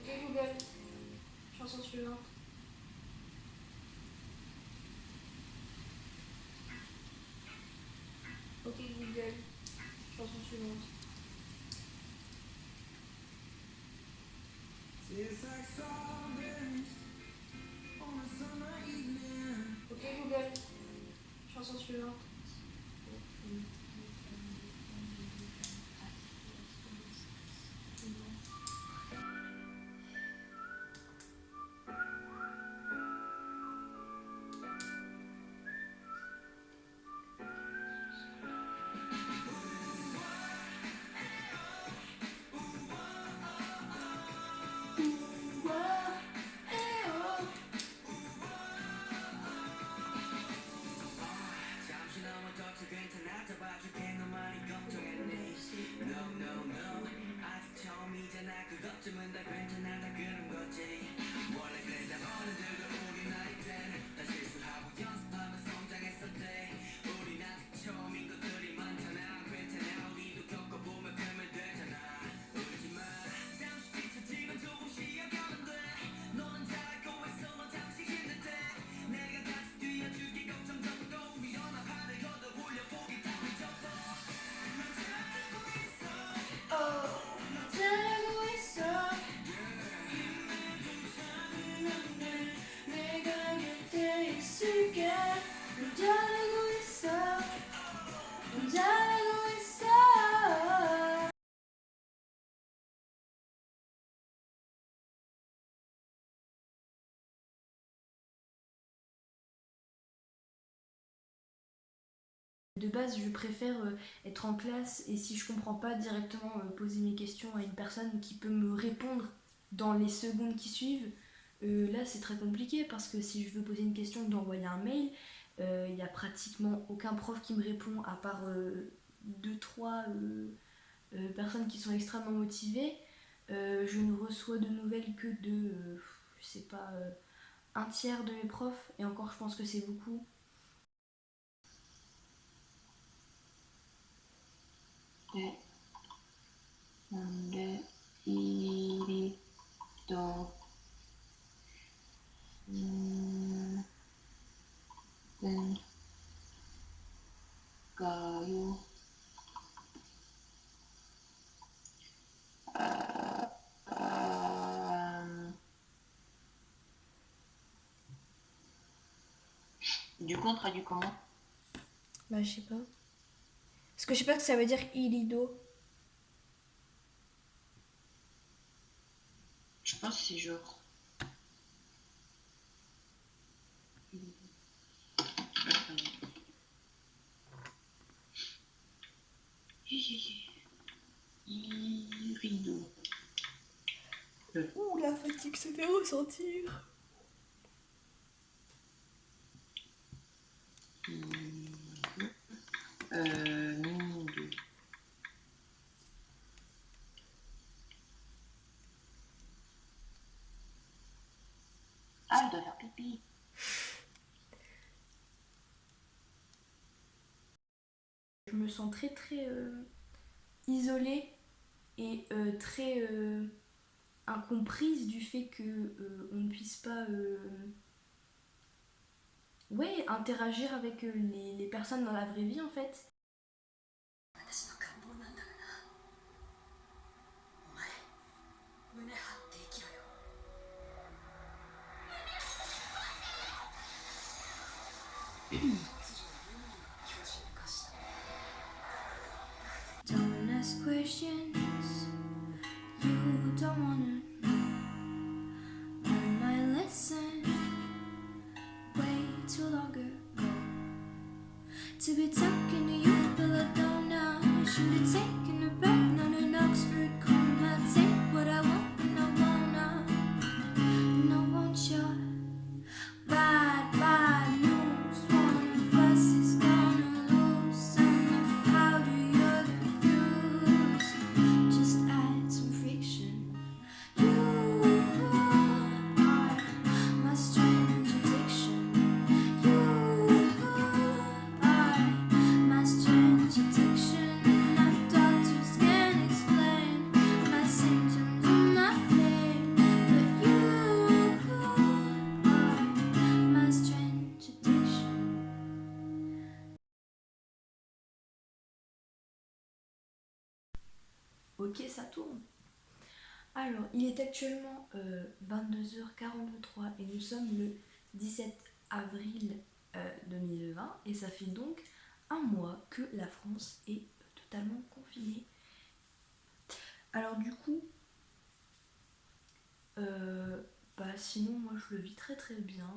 Ok Google, chanson suivante. Ok Google, chanson suivante. Ok Google, chanson suivante. De base, je préfère être en classe et si je comprends pas directement poser mes questions à une personne qui peut me répondre dans les secondes qui suivent. Là, c'est très compliqué parce que si je veux poser une question ou d'envoyer un mail, il n'y a pratiquement aucun prof qui me répond à part 2-3 personnes qui sont extrêmement motivées. Je ne reçois de nouvelles que de, je sais pas, un tiers de mes profs et encore, je pense que c'est beaucoup. Du coup, on traduit comment? Bah, je sais pas. Parce que je sais pas ce que ça veut dire ilido. Je pense que c'est genre. Irido. Ouh, la fatigue se fait ressentir. Mini 2. Ah, elle doit faire pipi. Je me sens très très isolée et très incomprise du fait que on ne puisse pas ouais, interagir avec les personnes dans la vraie vie en fait. Don't ask questions you don't wanna know. Learn my lesson way too long ago. To be talking to you, but I don't know. Should have taken her back, not an Oxford comma. Take what I want and I wanna. And I want your bad, bad news. One of us is gonna lose. And the powder, you're the fuse. Just add some friction. You are my strange addiction. You are my strange addiction. I've talked Ok, ça tourne. Alors, il est actuellement 22h43 et nous sommes le 17 avril 2020 et ça fait donc un mois que la France est totalement confinée. Alors du coup, sinon moi je le vis très très bien.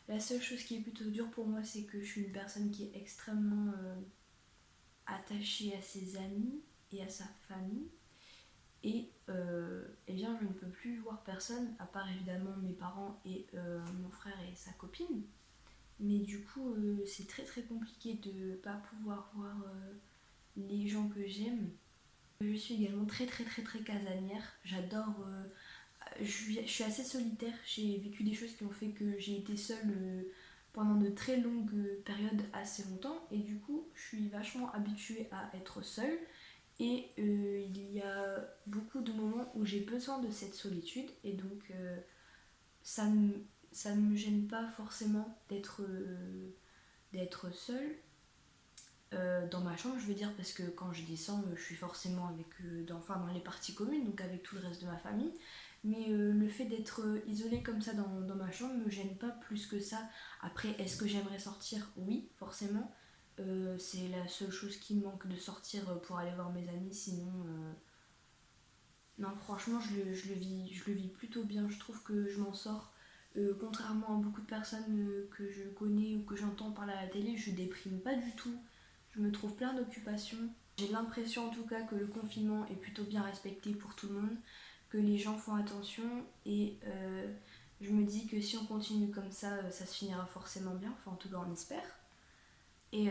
La seule chose qui est plutôt dure pour moi, c'est que je suis une personne qui est extrêmement attachée à ses amis et à sa famille. Et eh bien, je ne peux plus voir personne, à part évidemment mes parents et mon frère et sa copine. Mais du coup, c'est très très compliqué de ne pas pouvoir voir les gens que j'aime. Je suis également très très très très casanière. J'adore. Je suis assez solitaire. J'ai vécu des choses qui ont fait que j'ai été seule pendant de très longues périodes assez longtemps. Et du coup, je suis vachement habituée à être seule. Et il y a beaucoup de moments où j'ai besoin de cette solitude. Et donc, ça ne me gêne pas forcément d'être seule. Dans ma chambre, je veux dire, parce que quand je descends, je suis forcément avec, dans les parties communes, donc avec tout le reste de ma famille. Mais le fait d'être isolée comme ça dans ma chambre me gêne pas plus que ça. Après, est-ce que j'aimerais sortir? Oui, forcément. C'est la seule chose qui me manque de sortir pour aller voir mes amis. Sinon, non, franchement, je le vis plutôt bien. Je trouve que je m'en sors. Contrairement à beaucoup de personnes que je connais ou que j'entends parler à la télé, je déprime pas du tout. Je me trouve plein d'occupations. J'ai l'impression en tout cas que le confinement est plutôt bien respecté pour tout le monde, que les gens font attention et je me dis que si on continue comme ça se finira forcément bien, enfin en tout cas on espère. Et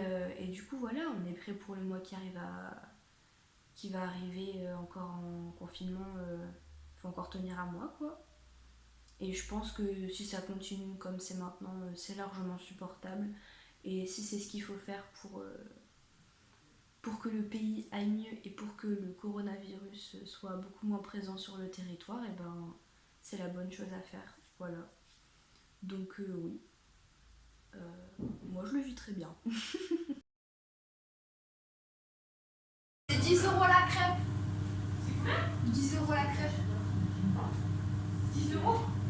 du coup voilà, on est prêt pour le mois qui va arriver encore en confinement. Faut encore tenir à moi quoi. Et je pense que si ça continue comme c'est maintenant, c'est largement supportable. Et si c'est ce qu'il faut faire pour que le pays aille mieux et pour que le coronavirus soit beaucoup moins présent sur le territoire, et ben c'est la bonne chose à faire. Voilà. Donc oui, moi je le vis très bien. C'est 10 € la crêpe. 10 € la crêpe. 10 €?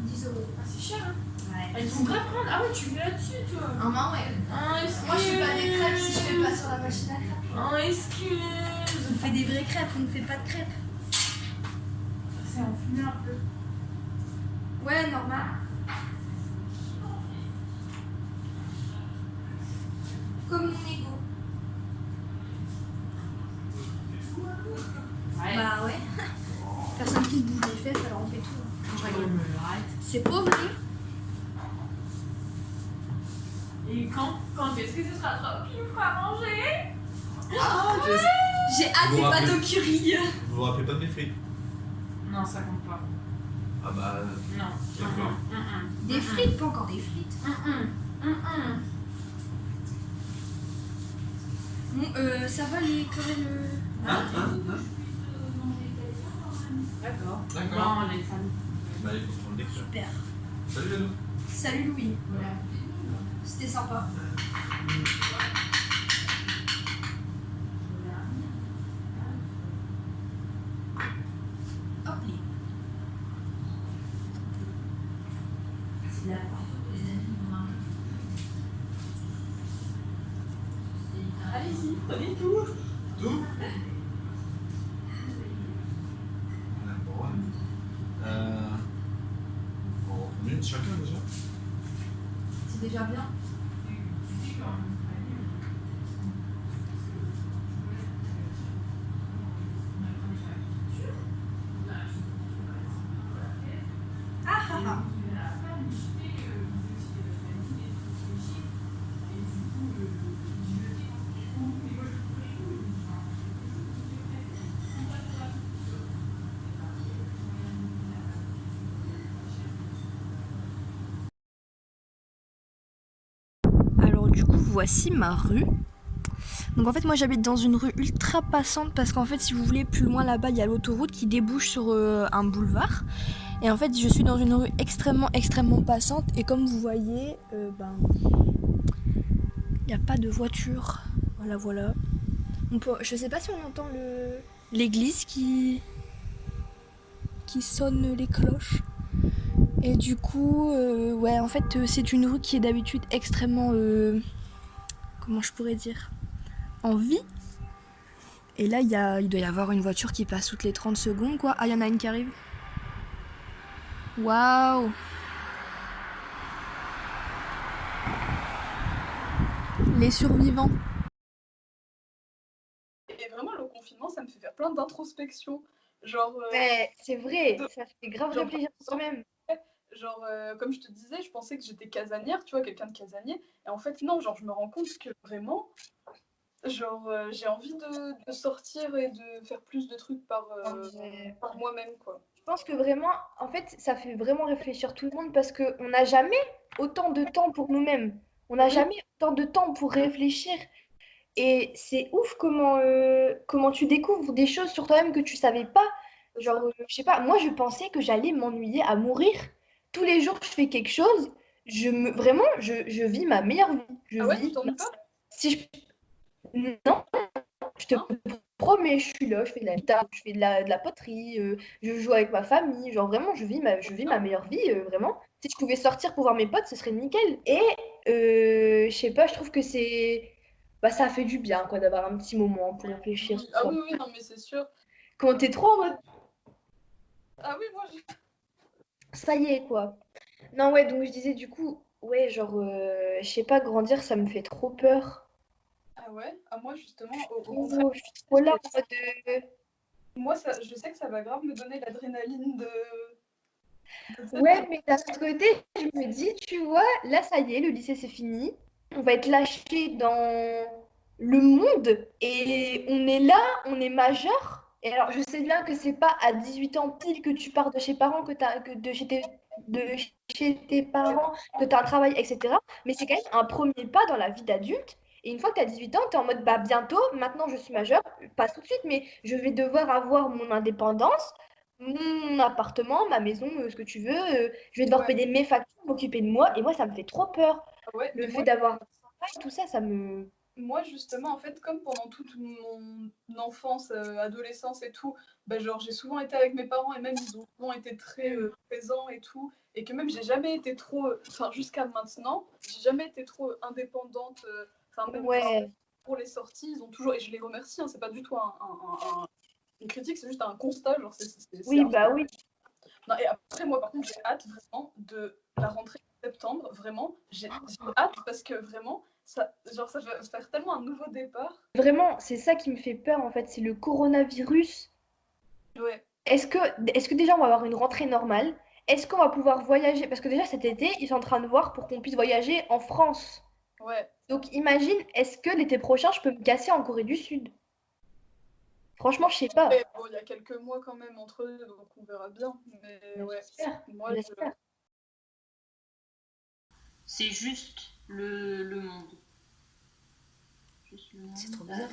10 €. Ah, c'est cher, hein? Ouais. Elles sont très prendre. Ah ouais, tu veux là-dessus, toi? En main, ouais. Ah, excuse. Moi, je fais pas des crêpes si je fais pas sur la machine à crêpes. Ah, excuse. On fait des vraies crêpes, on ne fait pas de crêpes. C'est enfumé un peu. Ouais, normal. Comme mon ego. Ouais. Bah ouais. Personne qui se bouge les fesses, alors on fait tout. Je rigole. Arrête. C'est pas vrai. Et quand est-ce que ce sera toi qui nous fera manger? J'ai hâte Vous des rappelez- pâtes au curry. Vous vous rappelez pas de mes frites? Non, ça compte pas. Ah bah. Non. D'accord. Des frites, pas encore des frites. Bon, ça va les querelles. D'accord. D'accord. Bon, les familles. Bah, il faut prendre des crêpes. Super. Salut Leno. Salut Louis. Voilà. C'était sympa. Hop les. Allez-y, prenez tout. Tout? D'accord. On reprend une chacun déjà? C'est déjà bien. Ah ah ah. Alors du coup, voici ma rue. Donc en fait, moi j'habite dans une rue ultra passante parce qu'en fait, si vous voulez, plus loin là-bas, il y a l'autoroute qui débouche sur un boulevard. Et en fait, je suis dans une rue extrêmement passante. Et comme vous voyez, il n'y a pas de voiture. Voilà. Je sais pas si on entend l'église qui sonne les cloches. Et du coup, ouais, en fait, c'est une rue qui est d'habitude extrêmement, comment je pourrais dire, en vie. Et là, il doit y avoir une voiture qui passe toutes les 30 secondes, quoi. Ah, il y en a une qui arrive. Waouh! Les survivants. Et vraiment, le confinement, ça me fait faire plein d'introspection. Genre, Ouais, c'est vrai, de- ça fait grave genre, réfléchir sur soi-même. genre comme je te disais, je pensais que j'étais casanière, tu vois, quelqu'un de casanier. Et en fait, non, genre, je me rends compte que vraiment, genre, j'ai envie de sortir et de faire plus de trucs par moi-même, quoi. Je pense que vraiment, en fait, ça fait vraiment réfléchir tout le monde parce qu'on n'a jamais autant de temps pour nous-mêmes. On n'a Oui, jamais autant de temps pour réfléchir. Et c'est ouf comment tu découvres des choses sur toi-même que tu savais pas. c'est Genre, ça. je sais pas, moi je pensais que j'allais m'ennuyer à mourir. Tous les jours, je fais quelque chose. Vraiment, je vis ma meilleure vie. Je Ah ouais, tu vis. t'ennuies pas? Si non, je te Hein? promets, je suis là, je fais de la guitare, je fais de la poterie, je joue avec ma famille. Genre, vraiment, je vis ma meilleure vie, vraiment. Si je pouvais sortir pour voir mes potes, ce serait nickel. Et je sais pas, je trouve que c'est. Bah, ça fait du bien, quoi, d'avoir un petit moment pour réfléchir Oui. sur Ah soi. oui, oui, non, mais c'est sûr. Quand t'es trop en mode, Ah oui, moi, ça y est, quoi. Non, ouais, donc je disais, du coup, ouais, genre, je sais pas, grandir, ça me fait trop peur. ah ouais, ah moi, justement, au contraire, Oh, je suis trop là c'est- en mode. moi, ça, je sais que ça va grave me donner l'adrénaline Ouais, mais d'un autre côté, je me dis, tu vois, là, ça y est, le lycée, c'est fini. On va être lâché dans le monde et on est là, on est majeur. Et alors, je sais bien que c'est pas à 18 ans pile que tu pars de chez parents, de chez tes parents, que tu as un travail, etc. Mais c'est quand même un premier pas dans la vie d'adulte. Et une fois que tu as 18 ans, tu es en mode, bah, bientôt, maintenant je suis majeure, pas tout de suite, mais je vais devoir avoir mon indépendance, mon appartement, ma maison, ce que tu veux. Je vais devoir ouais. payer mes factures, m'occuper de moi. Et moi, ça me fait trop peur. Ah ouais, mais Le fait d'avoir un travail, tout ça, ça me. moi, justement, en fait, comme pendant toute mon enfance, adolescence et tout, bah, genre, j'ai souvent été avec mes parents et même ils ont souvent été très Hmm. présents et tout. Et que même j'ai jamais été trop, enfin, jusqu'à maintenant, j'ai jamais été trop indépendante. Enfin, même Ouais, pour les sorties, ils ont toujours, et je les remercie, hein, c'est pas du tout une critique, c'est juste un constat, genre, c'est oui, un bah oui. non, et après, moi, par contre, j'ai hâte vraiment de la rentrée de septembre. Vraiment, j'ai hâte parce que vraiment, genre, ça va faire tellement un nouveau départ. Vraiment, c'est ça qui me fait peur, en fait. C'est le coronavirus. Ouais, Est-ce que, est-ce que déjà, on va avoir une rentrée normale? Est-ce qu'on va pouvoir voyager? Parce que déjà, cet été, ils sont en train de voir pour qu'on puisse voyager en France. ouais. Donc, imagine, est-ce que l'été prochain, je peux me casser en Corée du Sud? Franchement, je sais pas. Et bon, il y a quelques mois quand même entre eux, donc on verra bien. Mais Mais ouais, j'espère, moi, j'espère. C'est juste le monde. Juste le monde. C'est trop bizarre.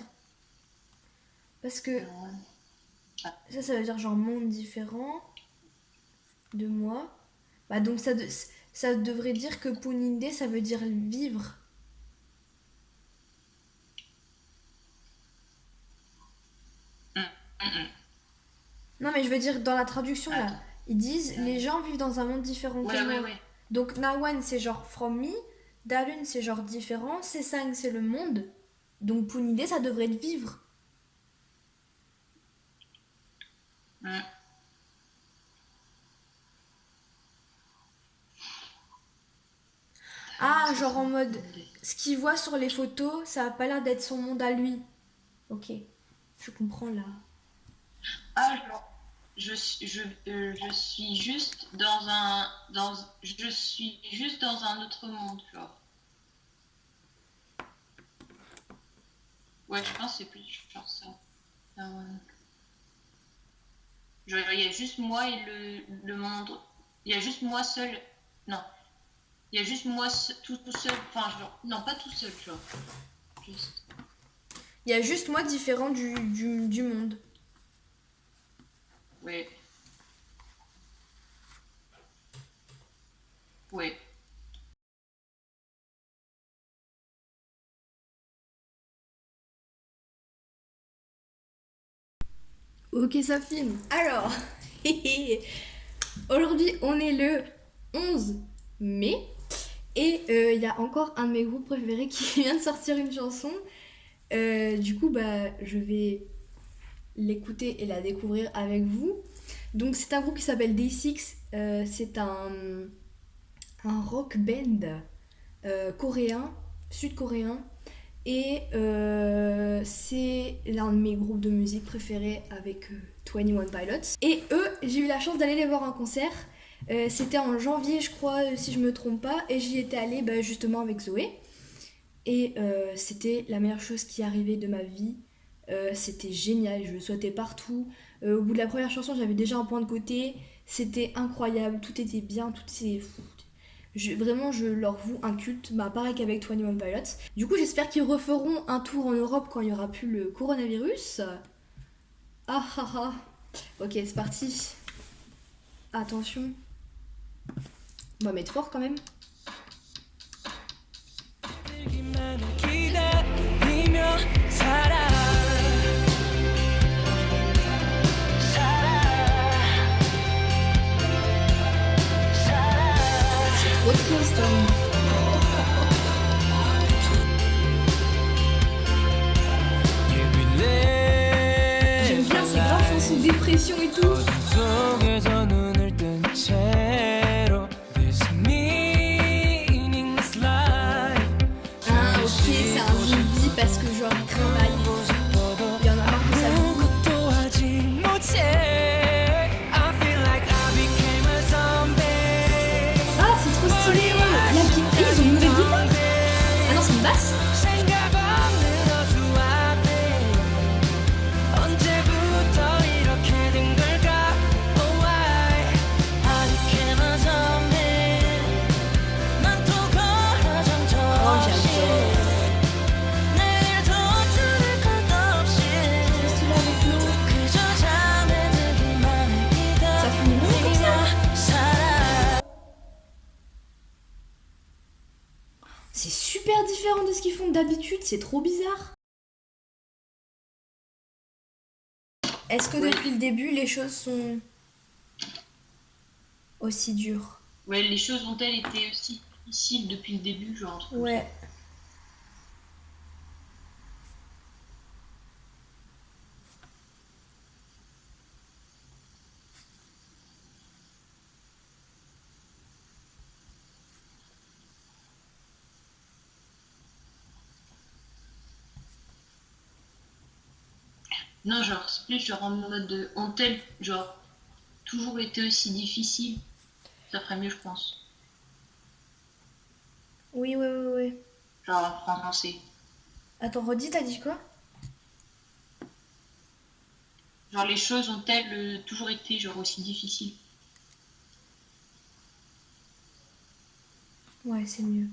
Parce que Ouais. ça veut dire genre monde différent de moi. Bah donc ça devrait dire que Puninde, ça veut dire vivre. Mm, mm, mm. Non mais je veux dire dans la traduction là, Attends. ils disent les gens vivent dans un monde différent que Ouais, ouais, moi. ouais. Donc Nawan c'est genre from me, Darun c'est genre différent, C5 c'est le monde. Donc Puninde ça devrait être vivre. Mm. Ah Ça, genre c'est en mode une idée. ce qu'il voit sur les photos, ça a pas l'air d'être son monde à lui. Ok, je comprends là. Ah, genre, je suis juste je suis juste dans un autre monde, genre. Ouais, je pense que c'est plus genre ça. Ah ouais. Genre, il y a juste moi et le monde. Il y a juste moi seul. Non, il y a juste moi tout seul. Enfin, genre, non, pas tout seul, genre. Juste. Il y a juste moi différent du monde. Ouais, ouais. Ok, ça filme. Alors, aujourd'hui, on est le 11 mai. Et il y a encore un de mes groupes préférés qui vient de sortir une chanson. Du coup, je vais l'écouter et la découvrir avec vous. Donc, c'est un groupe qui s'appelle Day6. C'est un rock band coréen, sud-coréen. Et c'est l'un de mes groupes de musique préférés avec 21 Pilots. Et eux, j'ai eu la chance d'aller les voir en concert. C'était en janvier, je crois, si je me trompe pas. Et j'y étais allée justement avec Zoé. Et c'était la meilleure chose qui arrivait de ma vie. C'était génial, je le souhaitais partout. Au bout de la première chanson, j'avais déjà un point de côté. C'était incroyable, tout était bien, tout était... Vraiment, je leur voue un culte, pareil qu'avec 21 Pilots. Du coup, j'espère qu'ils referont un tour en Europe quand il n'y aura plus le coronavirus. Ah ah ah. Ok, c'est parti. Attention. On va mettre fort quand même. C'est trop triste, hein. J'aime bien, c'est grave chanson dépression et tout. Ah ok, c'est un zombie parce que genre il travaille, il y en a marre de sa vie. Ah c'est trop stylé, ils ont une nouvelle guitare. Ah non c'est une basse. C'est super différent de ce qu'ils font d'habitude, c'est trop bizarre. Est-ce que depuis le début, les choses sont aussi dures? Ouais, les choses ont-elles été aussi difficiles depuis le début, genre? Ouais. Non, genre, c'est plus genre en mode ont-elles, genre, toujours été aussi difficiles? Ça ferait mieux, je pense. Oui. Genre en français. Attends, redis, t'as dit quoi? Genre, les choses ont-elles toujours été genre aussi difficiles? Ouais, c'est mieux.